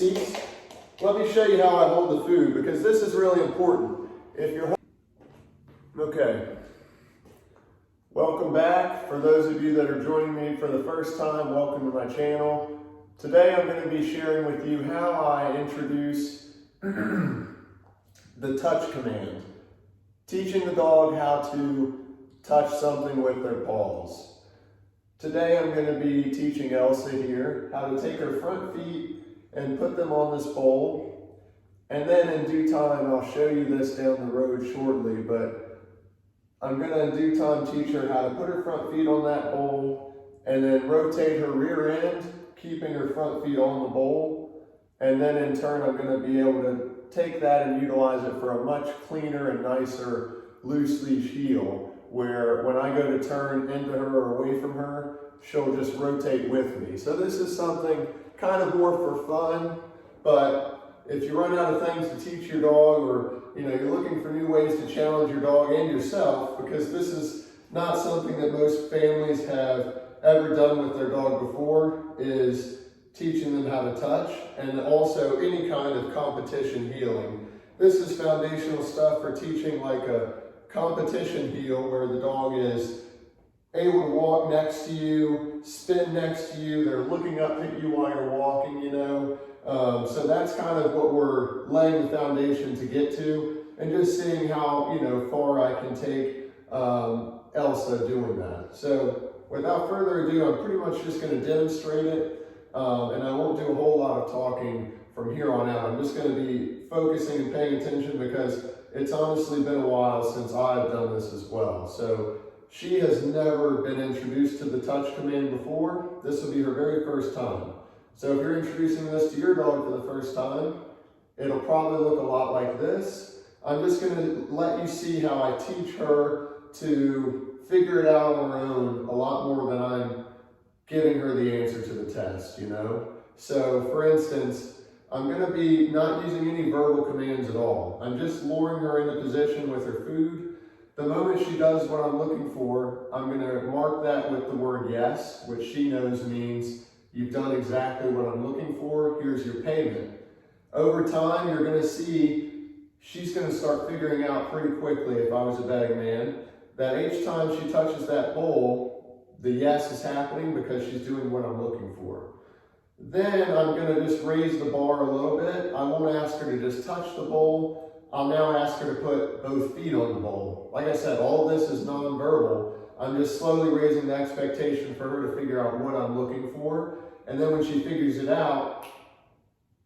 seats. Let me show you how I hold the food, because this is really important. If you're okay. Welcome back. For those of you that are joining me for the first time, welcome to my channel. Today I'm going to be sharing with you how I introduce the touch command. Teaching the dog how to touch something with their paws. Today I'm going to be teaching Elsa here how to take her front feet and put them on this bowl. And then in due time, I'll show you this down the road shortly, but I'm going to in due time teach her how to put her front feet on that bowl and then rotate her rear end, keeping her front feet on the bowl. And then in turn, I'm going to be able to take that and utilize it for a much cleaner and nicer loose leash heel, where when I go to turn into her or away from her, she'll just rotate with me. So this is something kind of more for fun, but if you run out of things to teach your dog, or you're looking for new ways to challenge your dog and yourself, because this is not something that most families have ever done with their dog before, is teaching them how to touch, and also any kind of competition heeling. This is foundational stuff for teaching like a competition heel, where the dog is able to walk next to you, spin next to you, they're looking up at you while you're walking, So that's kind of what we're laying the foundation to get to, and just seeing how, far I can take Elsa doing that. So without further ado, I'm pretty much just going to demonstrate it. And I won't do a whole lot of talking from here on out. I'm just going to be focusing and paying attention, because it's honestly been a while since I've done this as well. So she has never been introduced to the touch command before. This will be her very first time. So if you're introducing this to your dog for the first time, it'll probably look a lot like this. I'm just going to let you see how I teach her to figure it out on her own a lot more than I'm giving her the answer to the test, So for instance, I'm going to be not using any verbal commands at all. I'm just luring her into position with her food. The moment she does what I'm looking for, I'm going to mark that with the word yes, which she knows means you've done exactly what I'm looking for. Here's your payment. Over time, you're going to see she's going to start figuring out pretty quickly, if I was a betting man, that each time she touches that bowl, the yes is happening because she's doing what I'm looking for. Then I'm going to just raise the bar a little bit. I won't ask her to just touch the bowl. I'll now ask her to put both feet on the bowl. Like I said, all this is nonverbal. I'm just slowly raising the expectation for her to figure out what I'm looking for. And then when she figures it out,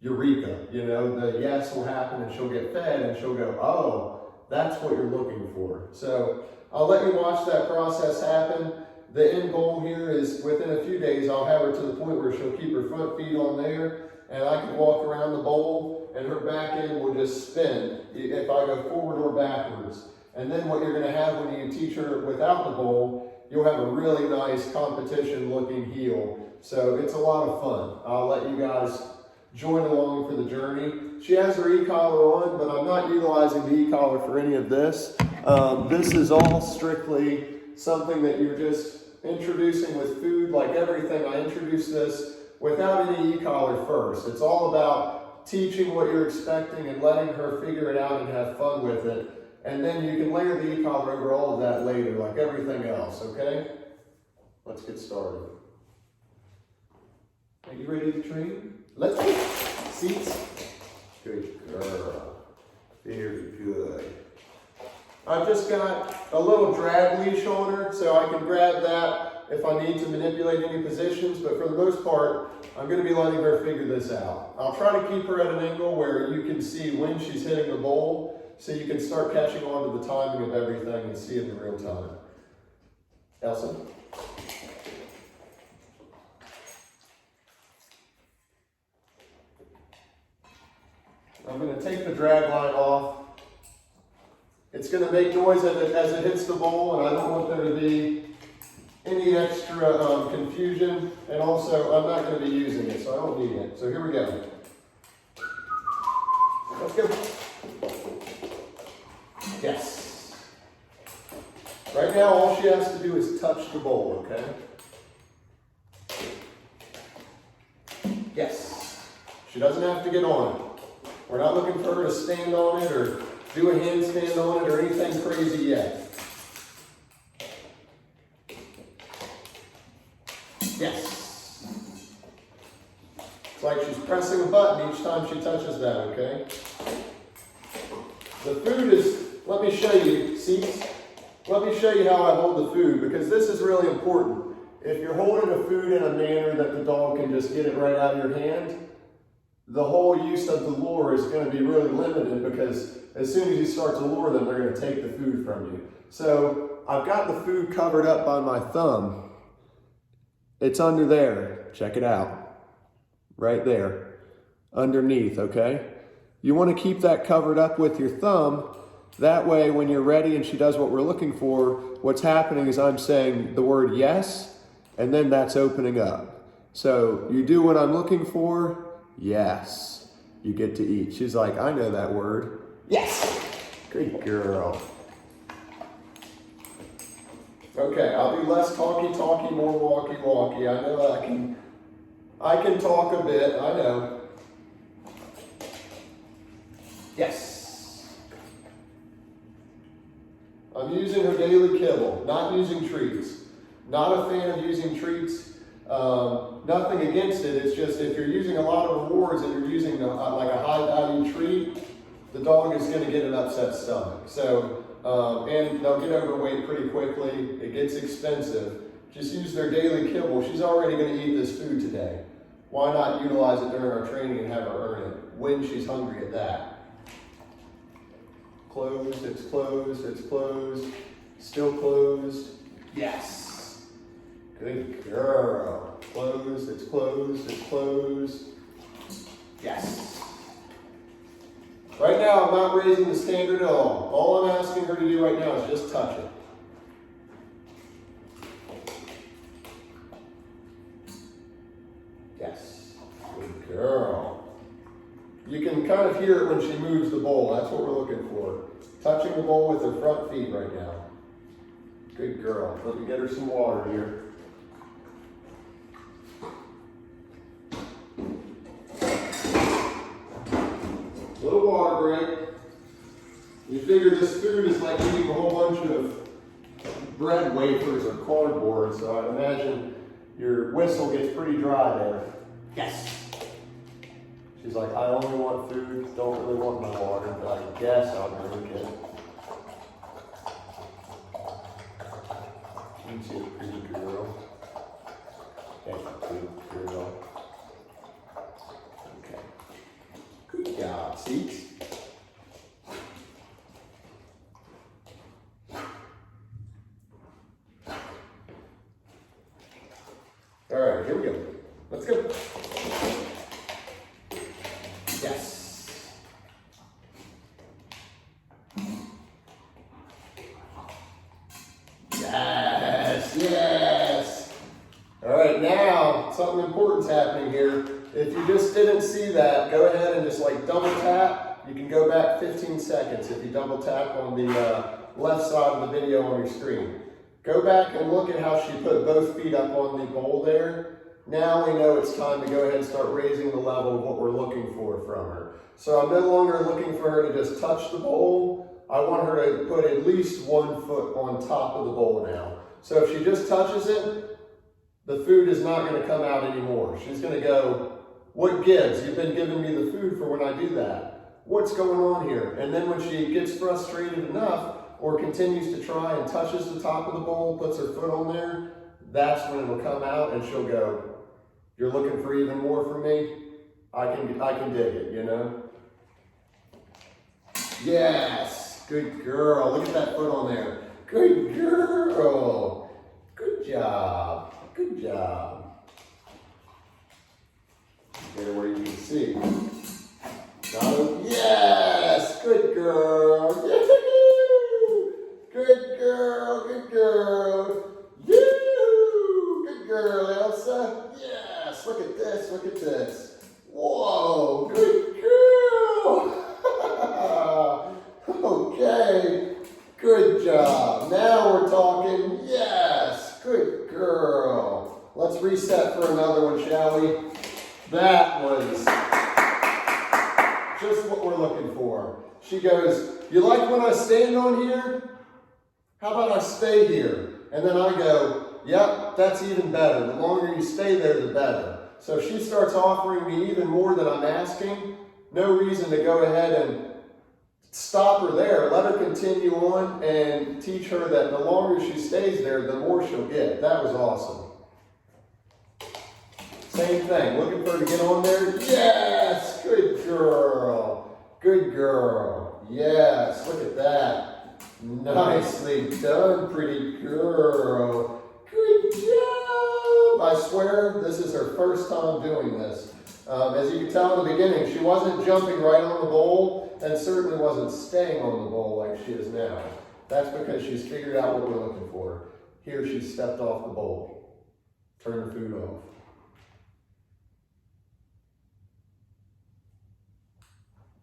eureka, the yes will happen and she'll get fed and she'll go, oh, that's what you're looking for. So I'll let you watch that process happen. The end goal here is within a few days, I'll have her to the point where she'll keep her front feet on there, and I can walk around the bowl and her back end will just spin if I go forward or backwards. And then what you're going to have when you teach her without the bowl, you'll have a really nice competition looking heel. So it's a lot of fun. I'll let you guys join along for the journey. She has her e-collar on, but I'm not utilizing the e-collar for any of this. This is all strictly something that you're just introducing with food. Like everything, I introduce this without any e-collar first. It's all about teaching what you're expecting and letting her figure it out and have fun with it. And then you can layer the e-collar over all of that later, like everything else, okay? Let's get started. Are you ready to train? Let's go. Seats. Good girl. Very good. I've just got a little drag leash on her, so I can grab that if I need to manipulate any positions, but for the most part, I'm going to be letting her figure this out. I'll try to keep her at an angle where you can see when she's hitting the bowl, so you can start catching on to the timing of everything and see it in real time. Elsa? I'm going to take the drag line off. It's going to make noise as it hits the bowl, and I don't want there to be any extra confusion. And also, I'm not going to be using it, so I don't need it. So here we go. Let's go. Yes. Right now, all she has to do is touch the bowl, okay? Yes. She doesn't have to get on it. We're not looking for her to stand on it or do a handstand on it or anything crazy yet. Yes. It's like she's pressing a button each time she touches that, okay? The food is, let me show you, seats. Let me show you how I hold the food, because this is really important. If you're holding the food in a manner that the dog can just get it right out of your hand, the whole use of the lure is going to be really limited, because as soon as you start to lure them, they're going to take the food from you. So I've got the food covered up by my thumb. It's under there. Check it out. Right there. Underneath, okay? You want to keep that covered up with your thumb. That way, when you're ready and she does what we're looking for, what's happening is I'm saying the word yes, and then that's opening up. So you do what I'm looking for, yes. You get to eat. She's like, I know that word. Yes. Good girl. Okay, I'll do less talky, more walky. I know I can talk a bit, I know. Yes. I'm using her daily kibble, not using treats. Not a fan of using treats. Nothing against it, it's just if you're using a lot of rewards and you're using like a high value treat, the dog is going to get an upset stomach. So, and they'll get overweight pretty quickly. It gets expensive. Just use their daily kibble. She's already going to eat this food today. Why not utilize it during our training and have her earn it when she's hungry at that? Closed, it's closed, it's closed, still closed. Yes. Good girl. Closed, it's closed, it's closed. Yes. Right now, I'm not raising the standard at all. All I'm asking her to do right now is just touch it. Yes. Good girl. You can kind of hear it when she moves the bowl. That's what we're looking for. Touching the bowl with her front feet right now. Good girl. Let me get her some water here. Little water break. You figure this food is like eating a whole bunch of bread wafers or cardboard, so I imagine your whistle gets pretty dry there. Yes. She's like, I only want food, don't really want my water, but I guess I'll drink it. She's a pretty girl. That's a good girl. Okay. Good job, seats. All right, here we go. Let's go. Yes. Yes, yes. All right, now something important's happening here. If you just didn't see that, go ahead and just like double tap. You can go back 15 seconds if you double tap on the left side of the video on your screen. Go back and look at how she put both feet up on the bowl there. Now we know it's time to go ahead and start raising the level of what we're looking for from her. So I'm no longer looking for her to just touch the bowl. I want her to put at least 1 foot on top of the bowl now. So if she just touches it, the food is not going to come out anymore. She's going to go, what gives? You've been giving me the food for when I do that. What's going on here? And then when she gets frustrated enough or continues to try and touches the top of the bowl, puts her foot on there, that's when it'll come out and she'll go, you're looking for even more from me? I can dig it, you know? Yes, good girl. Look at that foot on there. Good girl. Good job. Good job. Get her where you can see. Yes, good girl. Good girl, good girl. Good girl, Elsa. Yes, look at this, look at this. Whoa, good girl. Okay, good job. Now we're talking. Yes, good girl. Let's reset for another one, shall we? That was just what we're looking for. She goes, you like when I stand on here? How about I stay here? And then I go, yep, that's even better. The longer you stay there, the better. So she starts offering me even more than I'm asking. No reason to go ahead and stop her there. Let her continue on and teach her that the longer she stays there, the more she'll get. That was awesome. Same thing, looking for her to get on there. Yes, good girl. Good girl. Yes, look at that. Nicely done, pretty girl. Good job. I swear, this is her first time doing this. As you can tell in the beginning, she wasn't jumping right on the bowl and certainly wasn't staying on the bowl like she is now. That's because she's figured out what we're looking for. Here she stepped off the bowl. Turn the food off.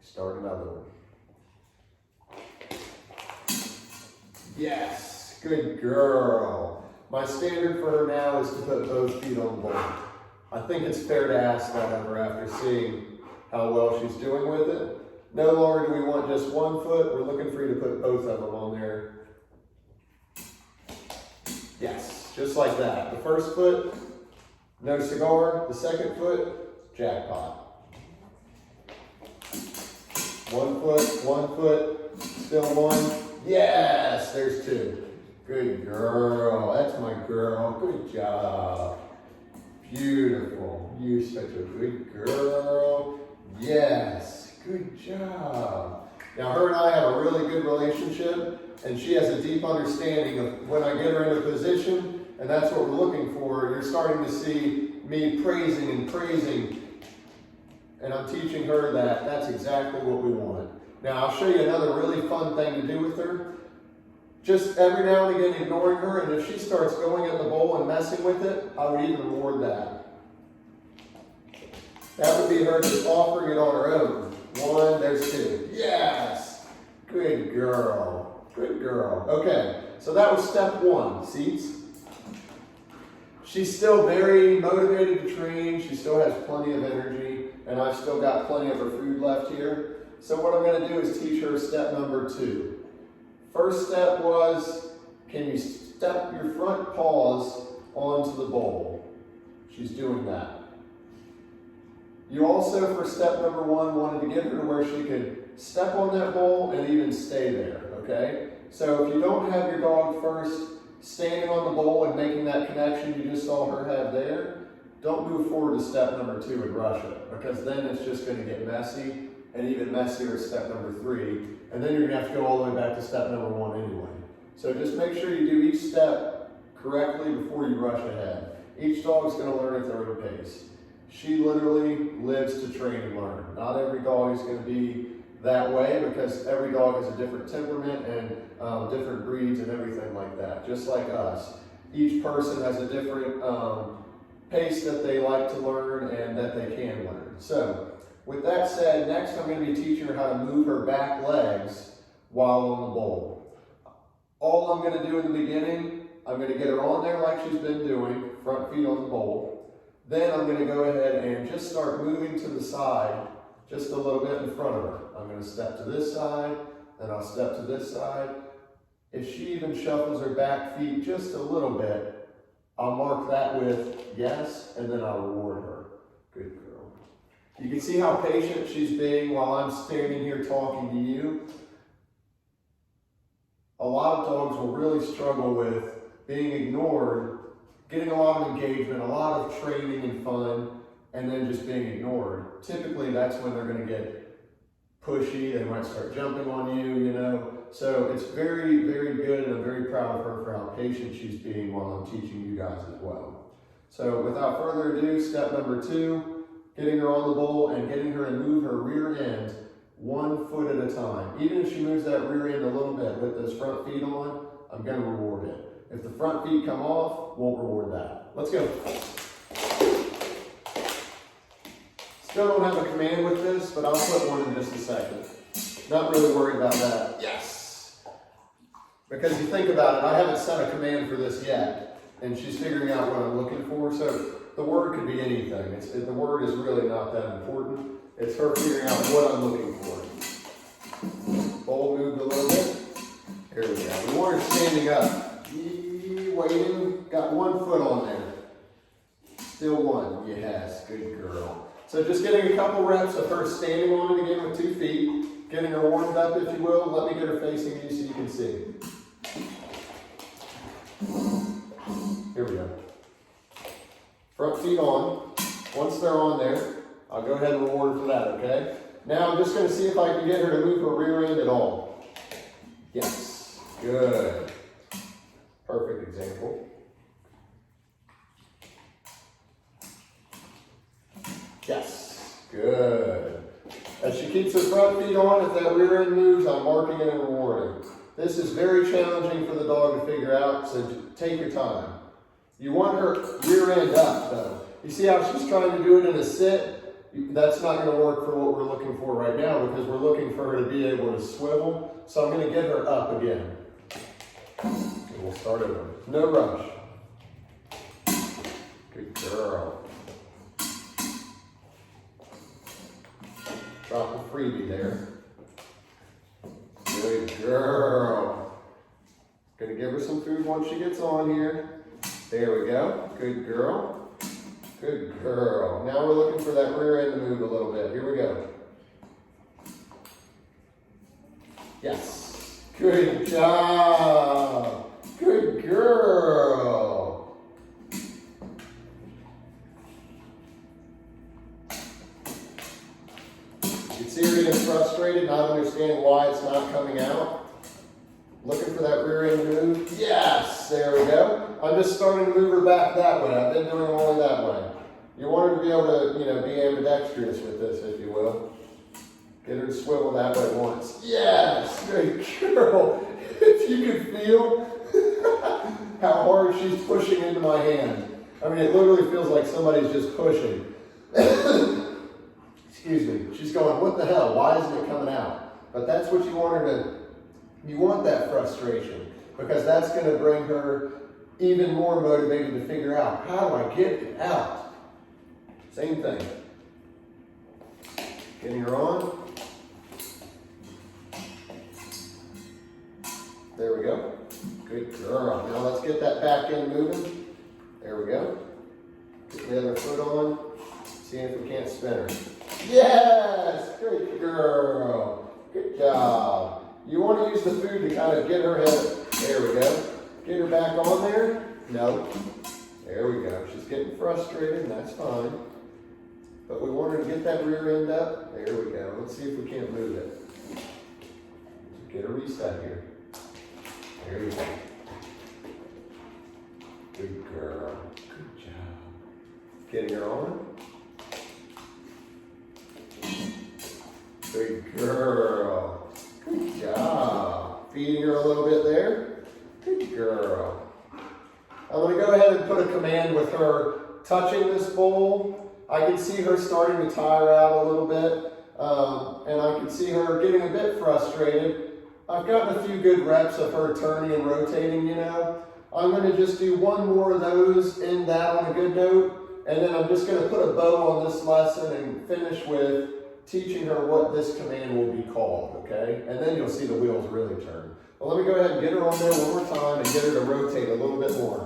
Start another one. Yes, good girl. My standard for her now is to put both feet on the bowl. I think it's fair to ask that of her after seeing how well she's doing with it. No longer do we want just one foot. We're looking for you to put both of them on there. Yes, just like that. The first foot, no cigar. The second foot, jackpot. 1 foot, still one. Yes, there's two. Good girl. That's my girl. Good job. Beautiful. You're such a good girl. Yes, good job. Now, her and I have a really good relationship, and she has a deep understanding of when I get her into position, and that's what we're looking for. You're starting to see me praising and praising, and I'm teaching her that that's exactly what we want. Now, I'll show you another really fun thing to do with her. Just every now and again ignoring her, and if she starts going at the bowl and messing with it, I would even reward that. That would be her just offering it on her own. One, there's two. Yes! Good girl. Good girl. Okay, so that was step one, seats. She's still very motivated to train. She still has plenty of energy, and I've still got plenty of her food left here. So what I'm going to do is teach her step number 2. First step was, can you step your front paws onto the bowl? She's doing that. You also, for step number 1, wanted to get her to where she could step on that bowl and even stay there, okay? So if you don't have your dog first standing on the bowl and making that connection you just saw her have there, don't move forward to step number 2 and rush it, because then it's just going to get messy, and even messier at step number 3, and then you're going to have to go all the way back to step number 1 anyway. So just make sure you do each step correctly before you rush ahead. Each dog is going to learn at their own pace. She literally lives to train and learn. Not every dog is going to be that way, because every dog has a different temperament and different breeds and everything like that, just like us. Each person has a different pace that they like to learn and that they can learn. So, with that said, next I'm going to be teaching her how to move her back legs while on the bowl. All I'm going to do in the beginning, I'm going to get her on there like she's been doing, front feet on the bowl. Then I'm going to go ahead and just start moving to the side, just a little bit in front of her. I'm going to step to this side, then I'll step to this side. If she even shuffles her back feet just a little bit, I'll mark that with yes, and then I'll reward her. Good girl. You can see how patient she's being while I'm standing here talking to you. A lot of dogs will really struggle with being ignored, getting a lot of engagement, a lot of training and fun, and then just being ignored. Typically, that's when they're going to get pushy. They might start jumping on you, you know. So it's very, very good, and I'm very proud of her for how patient she's being while I'm teaching you guys as well. So without further ado, step number 2, getting her on the bowl and getting her to move her rear end 1 foot at a time. Even if she moves that rear end a little bit with those front feet on, I'm going to reward it. If the front feet come off, won't reward that. Let's go. Still don't have a command with this, but I'll put one in just a second. Not really worried about that. Yes! Because you think about it, I haven't set a command for this yet, and she's figuring out what I'm looking for, so the word could be anything. The word is really not that important. It's her figuring out what I'm looking for. Bowl moved a little bit. There we go. We want her standing up. Waiting. Got 1 foot on there. Still 1. Yes, good girl. So just getting a couple reps of her standing on it again with 2 feet. Getting her warmed up, if you will. Let me get her facing you so you can see. Here we go. Front feet on. Once they're on there, I'll go ahead and reward her for that, okay? Now I'm just going to see if I can get her to move her rear end at all. Yes. Good. Perfect example. Yes. Good. As she keeps her front feet on, if that rear end moves, I'm marking it and rewarding. This is very challenging for the dog to figure out, so take your time. You want her rear end up, though. You see how she's trying to do it in a sit? That's not going to work for what we're looking for right now because we're looking for her to be able to swivel. So I'm going to get her up again. And we'll start over. No rush. Good girl. Drop a freebie there. Good girl. Going to give her some food once she gets on here. There we go. Good girl. Good girl. Now we're looking for that rear end to move a little bit. Here we go. Yes. Good job. Good girl. You see her getting frustrated, not understanding why it's not coming out. Looking for that rear end to move. Yes, there we go. I'm just starting to move her back that way. I've been doing it only that way. You want her to be able to, be ambidextrous with this, if you will. Get her to swivel that way once. Yes, good girl. If you could feel how hard she's pushing into my hand. I mean, it literally feels like somebody's just pushing. Excuse me. She's going, what the hell? Why isn't it coming out? But that's what you want her to. You want that frustration because that's going to bring her even more motivated to figure out, how do I get it out? Same thing. Getting her on. There we go. Good girl. Now let's get that back end moving. There we go. Get the other foot on. See if we can't spin her. Yes! Good girl. Good job. You want to use the food to kind of get her head. There we go. Get her back on there. No. There we go. She's getting frustrated, and that's fine. But we want her to get that rear end up. There we go. Let's see if we can't move it. Get a reset here. There you go. Good girl. Good job. Getting her on. Good girl. Good job. Feeding her a little bit there. Good girl. I'm going to go ahead and put a command with her touching this bowl. I can see her starting to tire out a little bit. And I can see her getting a bit frustrated. I've gotten a few good reps of her turning and rotating, I'm going to just do one more of those, end that on a good note, and then I'm just going to put a bow on this lesson and finish with teaching her what this command will be called, okay? And then you'll see the wheels really turn. Well, let me go ahead and get her on there one more time and get her to rotate a little bit more.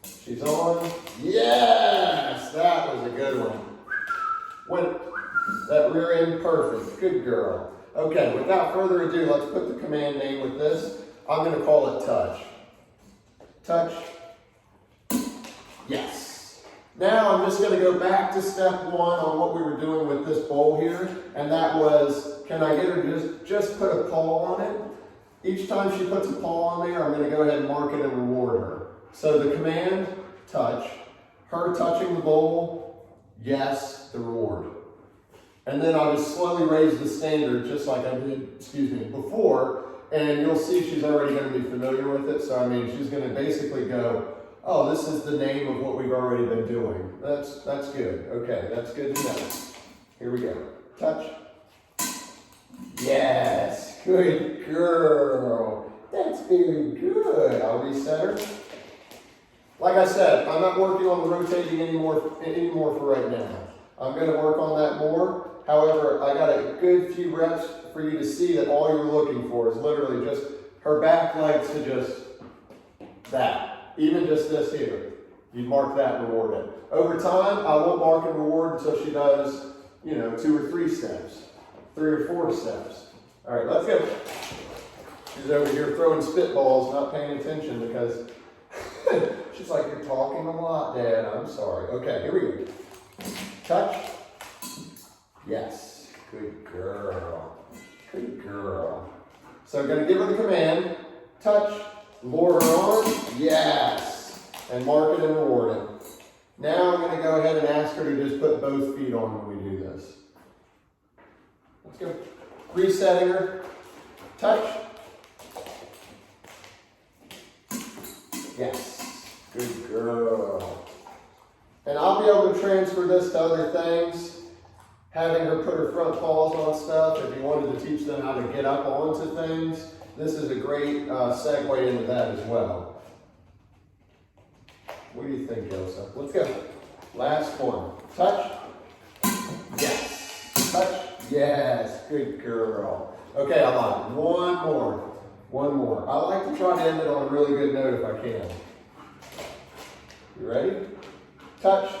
She's on. Yes! That was a good one. Went that rear end perfect. Good girl. Okay, without further ado, let's put the command name with this. I'm going to call it touch. Touch. Yes. Now I'm just going to go back to step one on what we were doing with this bowl here. And that was, can I get her to just put a paw on it? Each time she puts a paw on there, I'm going to go ahead and mark it and reward her. So the command, touch. Her touching the bowl, yes, the reward. And then I'll just slowly raise the standard just like I did, before. And you'll see she's already going to be familiar with it. So, she's going to basically go, oh, this is the name of what we've already been doing. That's good. Okay, that's good to know. Here we go. Touch. Yes, good girl. That's very good. I'll reset her. Like I said, I'm not working on the rotating anymore for right now. I'm going to work on that more. However, I got a good few reps for you to see that all you're looking for is literally just her back legs to just that. Even just this here. You mark that and reward it. Over time, I won't mark and reward until she does, 2 or 3 steps, 3 or 4 steps. All right, let's go. She's over here throwing spitballs, not paying attention because she's like, you're talking a lot, Dad. I'm sorry. Okay, here we go. Touch. Yes. Good girl. Good girl. So I'm going to give her the command. Touch. Lure her on. Yes. And mark it and reward it. Now I'm going to go ahead and ask her to just put both feet on when we do this. Let's go. Resetting her. Touch. Yes. Good girl. And I'll be able to transfer this to other things. Having her put her front paws on stuff. If you wanted to teach them how to get up onto things, this is a great segue into that as well. What do you think, Elsa? Let's go. Last one. Touch. Yes. Touch. Yes. Good girl. Okay, I like it. One more. One more. I like to try to end it on a really good note if I can. You ready? Touch.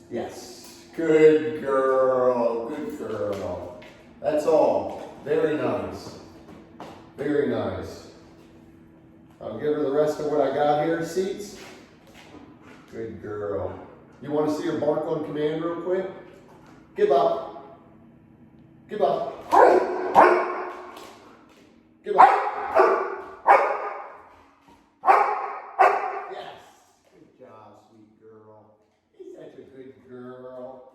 Yes. Good girl. Good girl. That's all. Very nice. Very nice. I'll give her the rest of what I got here. Seats. Good girl. You want to see her bark on command real quick? Give up. Give up. Give up. Yes. Good job, sweet girl. You're such a good girl.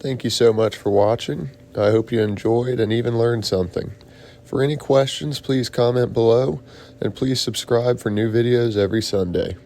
Thank you so much for watching. I hope you enjoyed and even learned something. For any questions, please comment below, and please subscribe for new videos every Sunday.